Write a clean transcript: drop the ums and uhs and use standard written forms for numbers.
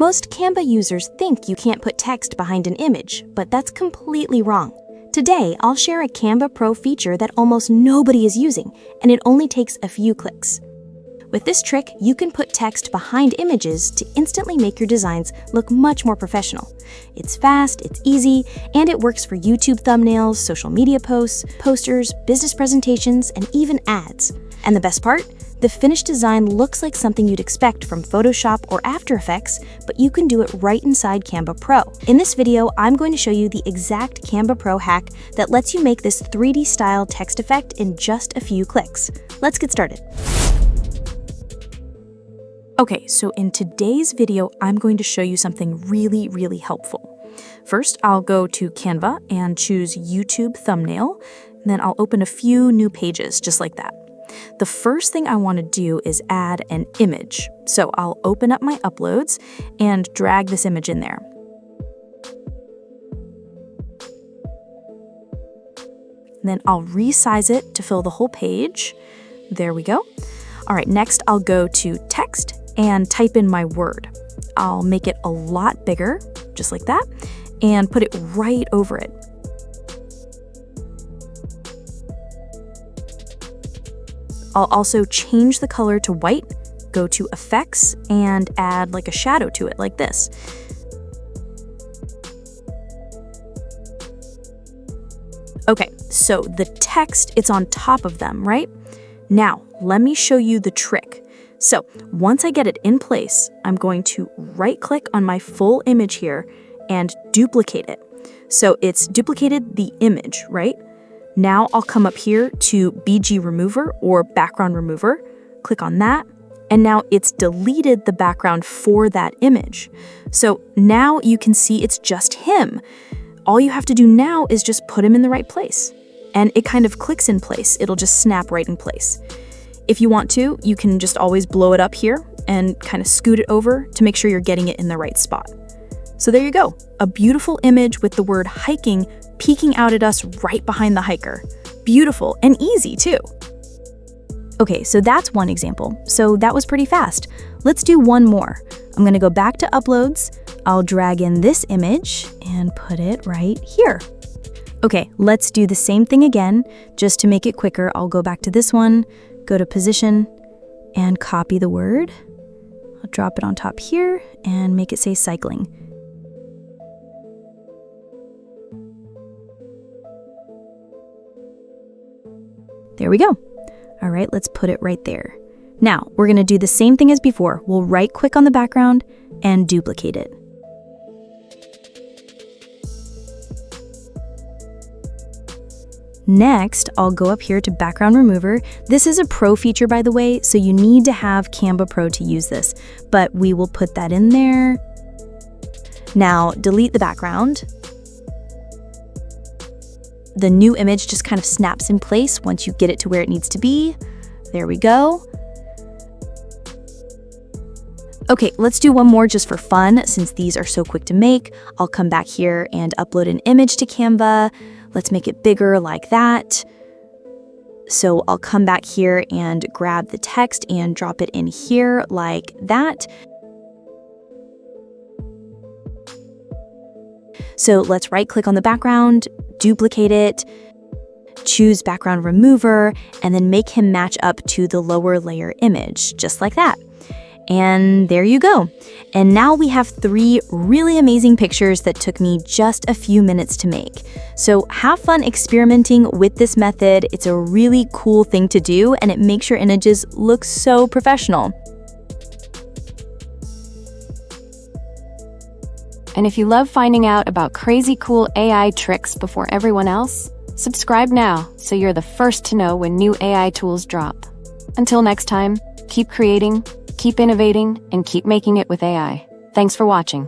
Most Canva users think you can't put text behind an image, but that's completely wrong. Today, I'll share a Canva Pro feature that almost nobody is using, and it only takes a few clicks. With this trick, you can put text behind images to instantly make your designs look much more professional. It's fast, it's easy, and it works for YouTube thumbnails, social media posts, posters, business presentations, and even ads. And the best part? The finished design looks like something you'd expect from Photoshop or After Effects, but you can do it right inside Canva Pro. In this video, I'm going to show you the exact Canva Pro hack that lets you make this 3D style text effect in just a few clicks. Let's get started. Okay, so in today's video, I'm going to show you something really helpful. First, I'll go to Canva and choose YouTube thumbnail. Then I'll open a few new pages, just like that. The first thing I want to do is add an image. So I'll open up my uploads and drag this image in there. Then I'll resize it to fill the whole page. There we go. All right, next I'll go to text and type in my word. I'll make it a lot bigger, just like that, and put it right over it. I'll also change the color to white, go to effects, and add like a shadow to it, like this. Okay, so the text, it's on top of them, right? Now, let me show you the trick. So once I get it in place, I'm going to right-click on my full image here and duplicate it. So it's duplicated the image, right? Now I'll come up here to BG Remover or Background Remover, click on that, and now it's deleted the background for that image. So now you can see it's just him. All you have to do now is just put him in the right place. And it kind of clicks in place. It'll just snap right in place. If you want to, you can just always blow it up here and kind of scoot it over to make sure you're getting it in the right spot. So there you go, a beautiful image with the word hiking peeking out at us right behind the hiker. Beautiful and easy too. Okay, so that's one example. So that was pretty fast. Let's do one more. I'm gonna go back to uploads. I'll drag in this image and put it right here. Okay, let's do the same thing again. Just to make it quicker, I'll go back to this one, go to position, and copy the word. I'll drop it on top here and make it say cycling. There we go. All right, let's put it right there. Now, we're gonna do the same thing as before. We'll right-click on the background and duplicate it. Next, I'll go up here to Background Remover. This is a pro feature, by the way, so you need to have Canva Pro to use this, but we will put that in there. Now, delete the background. The new image just kind of snaps in place once you get it to where it needs to be. There we go. Okay, let's do one more just for fun, since these are so quick to make. I'll come back here and upload an image to Canva. Let's make it bigger like that. So I'll come back here and grab the text and drop it in here like that. So let's right-click on the background, duplicate it, choose Background Remover, and then make him match up to the lower layer image, just like that. And there you go. And now we have 3 really amazing pictures that took me just a few minutes to make. So have fun experimenting with this method. It's a really cool thing to do, and it makes your images look so professional. And if you love finding out about crazy cool AI tricks before everyone else, subscribe now so you're the first to know when new AI tools drop. Until next time, keep creating, keep innovating, and keep making it with AI. Thanks for watching.